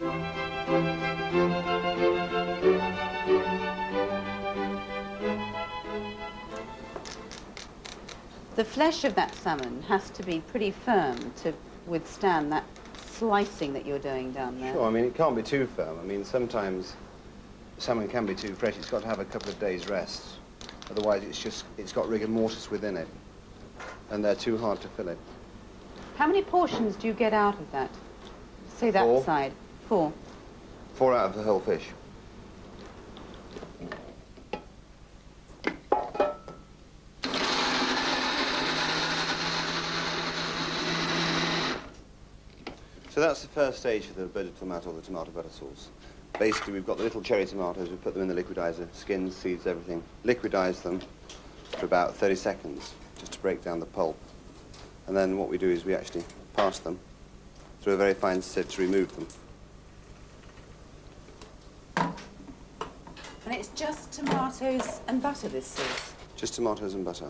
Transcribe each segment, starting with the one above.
The flesh of that salmon has to be pretty firm to withstand that slicing that you're doing down there. Sure, I mean, it can't be too firm. I mean, sometimes salmon can be too fresh. It's got to have a couple of days' rest. Otherwise, it's got rigor mortis within it, and they're too hard to fillet. How many portions do you get out of that? Say that 4. side. 4. 4 out of the whole fish. So that's the first stage of the beurre de tomate or the tomato butter sauce. Basically, we've got the little cherry tomatoes. We put them in the liquidizer, skins, seeds, everything. Liquidize them for about 30 seconds, just to break down the pulp. And then what we do is we actually pass them through a very fine sieve to remove them. And it's just tomatoes and butter, this sauce? Just tomatoes and butter.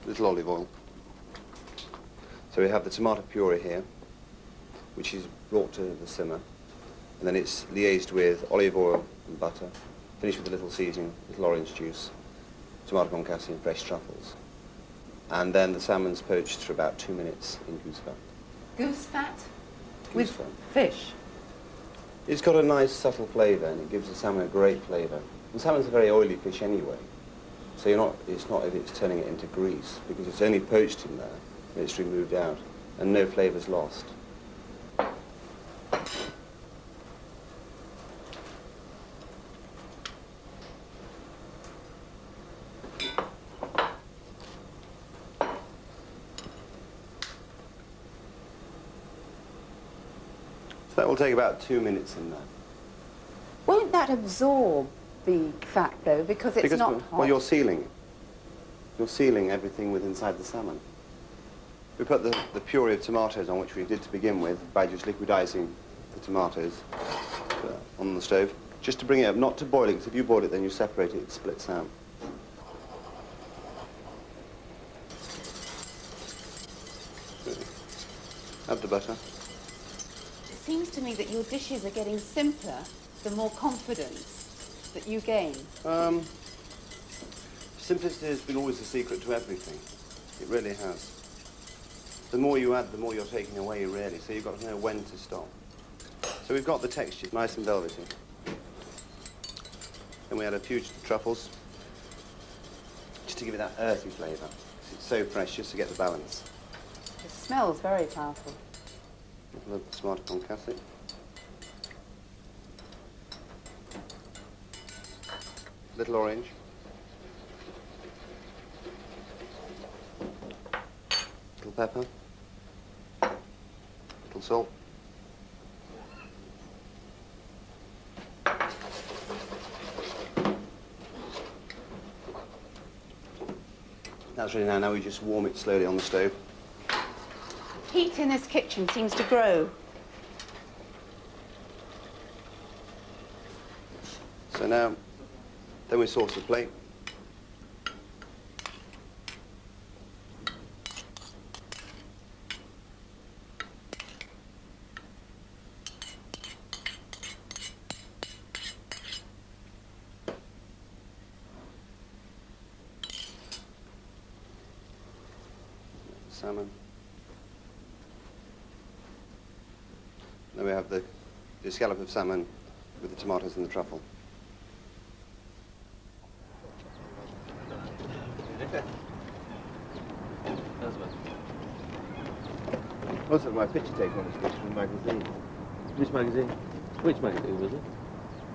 A little olive oil. So we have the tomato puree here, which is brought to the simmer. And then it's liaised with olive oil and butter, finished with a little seasoning, little orange juice, tomato concasse and fresh truffles. And then the salmon's poached for about 2 minutes in goose fat. Goose fat? Goose With fat. fish? It's got a nice subtle flavour, and it gives the salmon a great flavour. And salmon's a very oily fish anyway, so it's not if it's turning it into grease, because it's only poached in there, and it's removed out, and no flavour's lost. So that will take about 2 minutes in there. Won't that absorb the fat, though, because it's not hot? Well, you're sealing it. You're sealing everything with inside the salmon. We put the puree of tomatoes on, which we did to begin with, by just liquidizing the tomatoes on the stove, just to bring it up, not to boil it, because if you boil it, then you separate it, it splits out. Add the butter. It seems to me that your dishes are getting simpler the more confidence that you gain. Simplicity has been always the secret to everything. It really has. The more you add, the more you're taking away, really, so you've got to know when to stop. So we've got the texture nice and velvety. Then we add a few truffles, just to give it that earthy flavour. It's so fresh, just to get the balance. It smells very powerful. The tomato concasse. Little orange. Little pepper. Little salt. That's ready now. Now we just warm it slowly on the stove. Heat in this kitchen seems to grow. So now, then we sauce the plate. Salmon. Then we have the scallop of salmon with the tomatoes and the truffle. Also, my picture take on this from the magazine. Which magazine? Which magazine was it?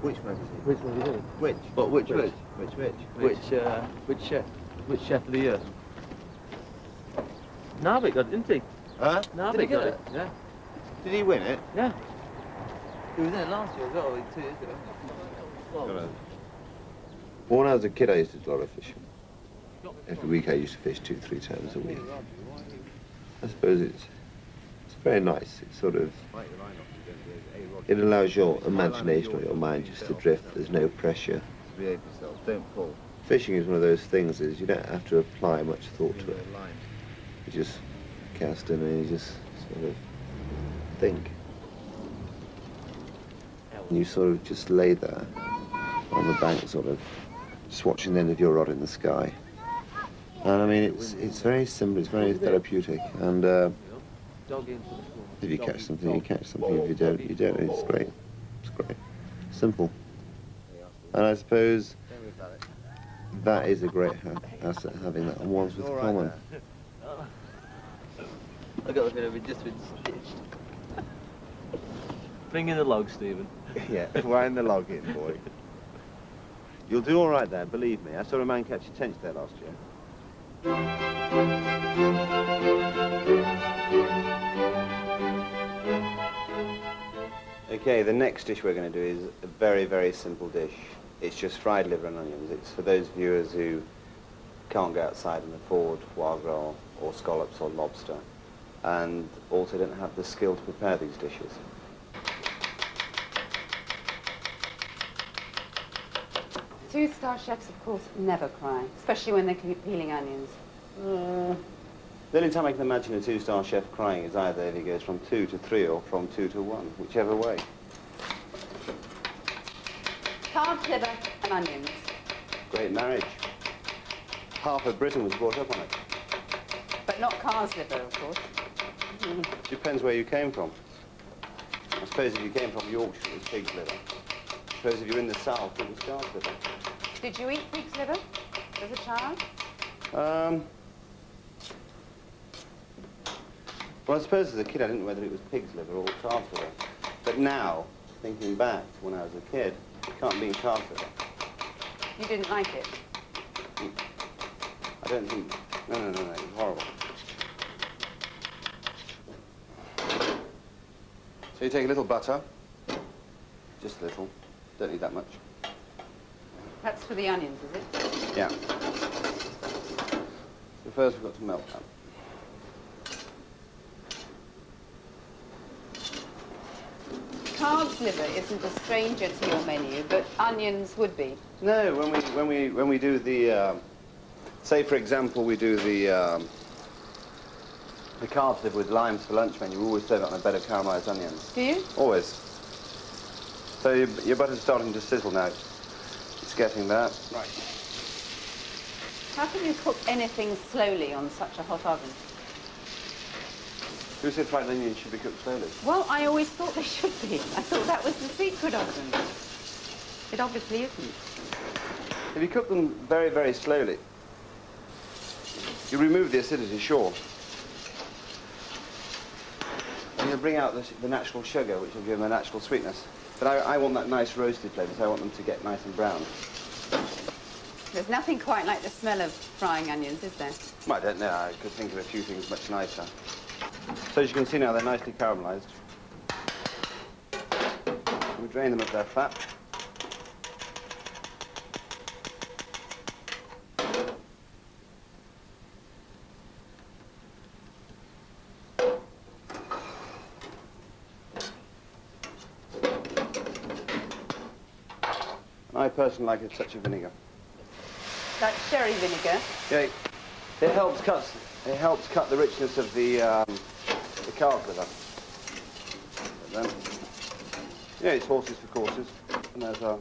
Which magazine? Which magazine? Which? But which? Which chef of the year? Narvik got it, didn't he? Huh? Narvik got it. Yeah. Did he win it? Yeah. He was there last year as well, 2 years ago. Well, when I was a kid, I used to do a lot of fishing. Every week I used to fish 2-3 times a week. I suppose it's very nice. It's sort of, it allows your imagination or your mind just to drift. There's no pressure. Behave yourself, don't pull. Fishing is one of those things is you don't have to apply much thought to it. You just cast in and you just sort of think. and you sort of just lay there on the bank, sort of, just watching the end of your rod in the sky. And I mean, it's very simple, it's very therapeutic, and if you catch something, you catch something. If you don't, you don't. It's great. It's great. Simple. And I suppose that is a great asset, having that on ones with common. I got the feeling we've just been stitched. Bring in the log, Stephen. Yeah, wind the log in, boy. You'll do all right there, believe me. I saw a man catch a tench there last year. Okay, the next dish we're going to do is a very, very simple dish. It's just fried liver and onions. It's for those viewers who can't go outside and afford foie gras or scallops or lobster, and also don't have the skill to prepare these dishes. Two-star chefs, of course, never cry, especially when they're peeling onions. The only time I can imagine a two-star chef crying is either if he goes from 2 to 3 or from 2 to 1, whichever way. Calf's liver and onions. Great marriage. Half of Britain was brought up on it. But not calf's liver, of course. Depends where you came from. I suppose if you came from Yorkshire, it was pig's liver. I suppose if you're in the south, it was calf's liver. Did you eat pig's liver as a child? Well, I suppose as a kid I didn't know whether it was pig's liver or calf's liver. But now, thinking back to when I was a kid, it can't be calf's liver. You didn't like it? I don't think... No, it was horrible. So you take a little butter, just a little, don't need that much. That's for the onions, is it? Yeah. So first we've got to melt that. Calf's liver isn't a stranger to your menu, but onions would be. No, when we do the, say for example we do the calf's liver with limes for lunch menu, we always serve it on a bed of caramelised onions. Do you? Always. So your butter's starting to sizzle now. It's getting there. Right. How can you cook anything slowly on such a hot oven? Who said fried onions should be cooked slowly? Well, I always thought they should be. I thought that was the secret of them. It obviously isn't. If you cook them very, very slowly, you remove the acidity, sure. And you'll bring out the natural sugar, which will give them a natural sweetness. But I want that nice roasted flavour, so I want them to get nice and brown. There's nothing quite like the smell of frying onions, is there? Well, I don't know. I could think of a few things much nicer. So as you can see now, they're nicely caramelised. We drain them of their fat. I personally like a touch of vinegar. Like sherry vinegar? Yeah, it helps cut the richness of the calf liver. But then, yeah, it's horses for courses, and there's our